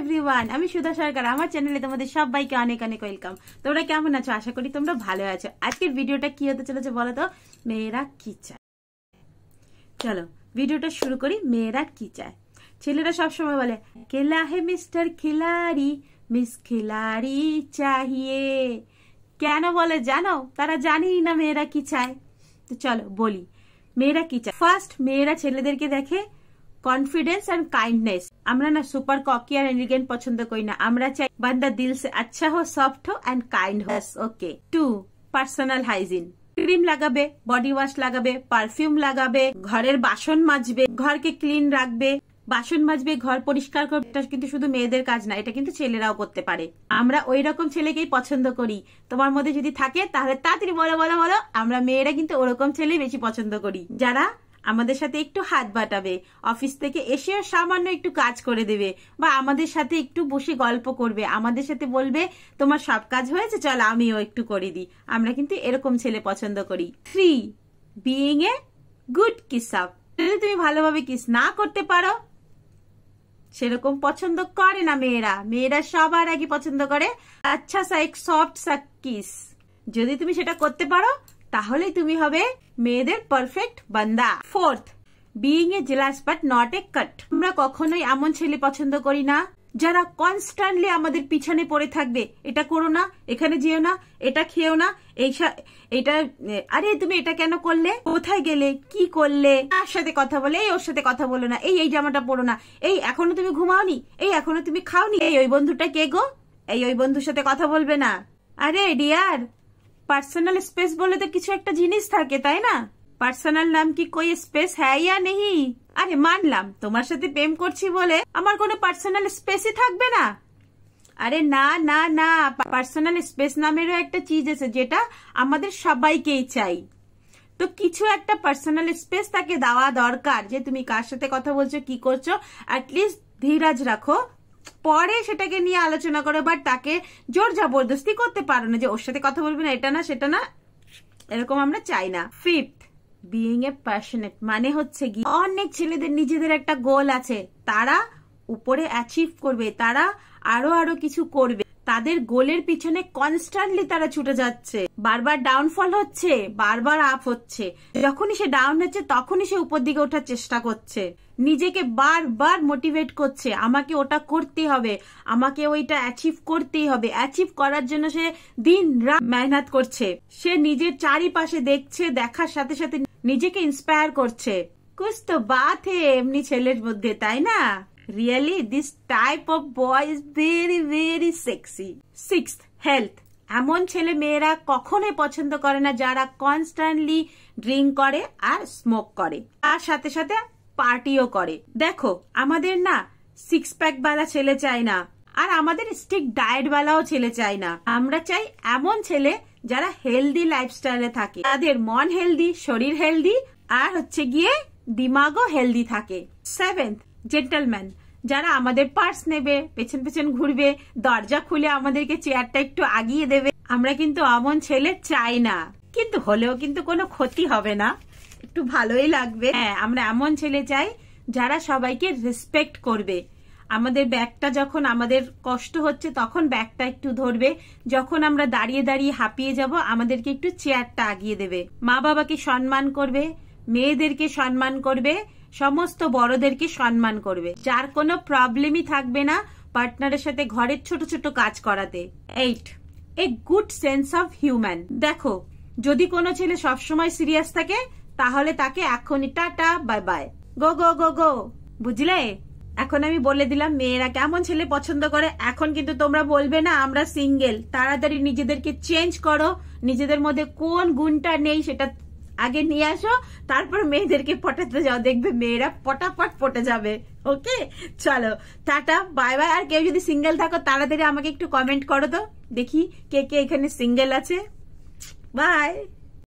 Everyone, আমি সুধা সরকার। আমার চ্যানেলে তোমাদের সবাইকে অনেক অনেক ওয়েলকাম। তোমরা কেমন আছো? আশা করি তোমরা ভালো আছো। আজকের ভিডিওটা কি হতে চলেছে বলো তো? মেয়েরা কি চায়। চলো ভিডিওটা শুরু করি। মেয়েরা কি চায়? ছেলেরা সবসময় বলে কেলা হে মিস্টার খিলাড়ি, মিস খিলাড়ি চাহিয়ে। কেন বলে জানো? তারা জানেই না মেয়েরা কি চায়। তো চলো বলি মেয়েরা কি চায়। ফার্স্ট, মেয়েরা ছেলেদেরকে দেখে কনফিডেন্স এন্ড কাইন্ডনেস। আমরা না সুপার ককি আর এলিগেন্ট পছন্দ করি না, আমরা চাই বান্দা দিল সে আচ্ছা হো, সফট হো এন্ড কাইন্ড হো। ওকে। 2, পার্সোনাল হাইজিন। ক্রিম লাগাবে, বডি ওয়াশ লাগাবে, পারফিউম লাগাবে, ঘরের বাসন মাজবে, ঘরকে ক্লিন রাখবে, বাসন মাজবে, ঘর পরিষ্কার করবে। এটা কিন্তু শুধু মেয়েদের কাজ না, এটা কিন্তু ছেলেরাও করতে পারে। আমরা ওই রকম ছেলেকেই পছন্দ করি। তোমার মধ্যে যদি থাকে তাহলে তাড়াতাড়ি বলো বলো বলো। আমরা মেয়েরা কিন্তু ওরকম ছেলেই বেশি পছন্দ করি, যারা আমাদের সাথে একটু হাত বাটাবে, অফিস থেকে এসেও সামান্য একটু কাজ করে দেবে, বা আমাদের সাথে একটু বসে গল্প করবে, আমাদের সাথে বলবে তোমার সব কাজ হয়েছে, চল আমিও একটু করে দিই। আমরা কিন্তু এরকম ছেলে পছন্দ করি। 3, being a good kiss up. যদি তুমি ভালোভাবে কিস না করতে পারো, সেরকম পছন্দ করে না মেয়েরা। মেয়েরা সবার আগে পছন্দ করে আচ্ছা সা এক সফট সা কিস। যদি তুমি সেটা করতে পারো তাহলে তুমি হবে মেয়েদের পারফেক্ট বান্দা। 4th, being a jealous but not a cut. আমরা কখনোই এমন ছেলে পছন্দ করি না যারা কনস্ট্যান্টলি আমাদের পিছনে পড়ে থাকবে। এটা করো না, এখানে যেও না, এটা খেও না, এইটা আরে তুমি এটা কেন করলে, কোথায় গেলে, কি করলে, তার সাথে কথা বলে, এই ওর সাথে কথা বলো না, এই জামাটা পরো না, এই এখনো তুমি ঘুমাওনি, এই এখনো তুমি খাওনি, এই ওই বন্ধুটা কে গো, এই ওই বন্ধুর সাথে কথা বলবে না। আরে ডিয়ার, পার্সোনাল স্পেস বলে তো কিছু একটা জিনিস থাকে, তাই না? পার্সোনাল নাম কি কোই স্পেস হ্যাঁ ইয়া নেই? আরে মানলাম তোমার সাথে প্রেম করছি বলে আমার কোনো পার্সোনাল স্পেসই থাকবে না। আরে না না না, পার্সোনাল স্পেস নামেরও একটা চিজ আছে যেটা আমাদের সবাইকেই চাই। তো কিছু একটা পার্সোনাল স্পেস তাকে দেওয়া দরকার, যে তুমি কার সাথে কথা বলছো, কি করছো, অ্যাটলিস্ট ধীরাজ রাখো, পরে সেটাকে নিয়ে আলোচনা করো। বাট তাকে জোর জবরদস্তি করতে পারো না যে ওর সাথে কথা বলবে না, এটা না সেটা না, এরকম আমরা চাই না। 5th, being a passionate. মানে হচ্ছে কি, অনেক ছেলেদের নিজেদের একটা গোল আছে, তারা উপরে অ্যাচিভ করবে, তারা আরো কিছু করবে, তাদের গোলের পিছনে কনস্ট্যান্টলি তারা ছুটে যাচ্ছে। বারবার ডাউনফল হচ্ছে, বারবার আপ হচ্ছে, যখনই সে ডাউন হচ্ছে তখনই সে উপর দিকে ওঠার চেষ্টা করছে, নিজেকে বারবার মোটিভেট করছে, আমাকে ওটা করতে হবে, আমাকে ওইটা অ্যাচিভ করতেই হবে। অ্যাচিভ করার জন্য সে দিন রাত মেহনত করছে, সে নিজের চারিপাশে দেখছে, দেখার সাথে সাথে নিজেকে ইন্সপায়ার করছে। কুছ তো বাত হে এমনি ছেলের মধ্যে, তাই না? Really this type of boy is very very sexy. 6th, health. এমন ছেলে মেয়েরা কখনোই পছন্দ করে না যারা কনস্ট্যান্টলি ড্রিঙ্ক করে আর স্মোক করে, তার সাথে সাথে পার্টিও করে। দেখো আমাদের না 6 প্যাক বালা ছেলে চাই না, আর আমাদের স্ট্রিক্ট ডায়েট বালাও ছেলে চাই না। আমরা চাই এমন ছেলে যারা হেলদি লাইফস্টাইলে থাকে, তাদের মন হেলদি, শরীর হেলদি, আর হচ্ছে গিয়ে দিমাগও হেলদি থাকে। 7th, gentleman. যারা আমাদের পার্স নেবে, পেছন পেছন ঘুরবে, দরজা খুলে আমাদেরকে চেয়ারটা একটু আগিয়ে দেবে। আমরা কিন্তু এমন ছেলে চাই না, কিন্তু হলেও কিন্তু কোনো ক্ষতি হবে না, একটু ভালোই লাগবে। হ্যাঁ, আমরা এমন ছেলে চাই যারা সবাইকে রেসপেক্ট করবে। আমাদের ব্যাগটা যখন আমাদের কষ্ট হচ্ছে তখন ব্যাগটা একটু ধরবে, যখন আমরা দাঁড়িয়ে দাঁড়িয়ে হাঁপিয়ে যাব আমাদেরকে একটু চেয়ারটা আগিয়ে দেবে। মা বাবাকে সম্মান করবে, মেয়েদেরকে সম্মান করবে, সমস্ত বড়দেরকে সম্মান করবে, যার কোনো প্রবলেমই থাকবে না পার্টনারের সাথে ঘরের ছোট ছোট কাজ করাতে। 8, a good sense of human. দেখো যদি কোনো ছেলে সবসময় সিরিয়াস থাকে তাহলে তাকে এখনই টাটা বাই বাই, গো গো গো গো, বুঝলে? এখন আমি বলে দিলাম মেয়েরা কেমন ছেলে পছন্দ করে। এখন কিন্তু তোমরা বলবে না আমরা সিঙ্গেল। তাড়াতাড়ি নিজেদেরকে চেঞ্জ করো, নিজেদের মধ্যে কোন গুণটা নেই সেটা আগে নিয়ে আসো, তারপর মেয়েদেরকে পটাতে যাও, দেখবে মেয়েরা পটাপট পটে যাবে। ওকে, চলো টাটা বাই বাই। আর কেউ যদি সিঙ্গেল থাকো তাড়াতাড়ি আমাকে একটু কমেন্ট করো তো, দেখি কে কে এখানে সিঙ্গেল আছে। বাই।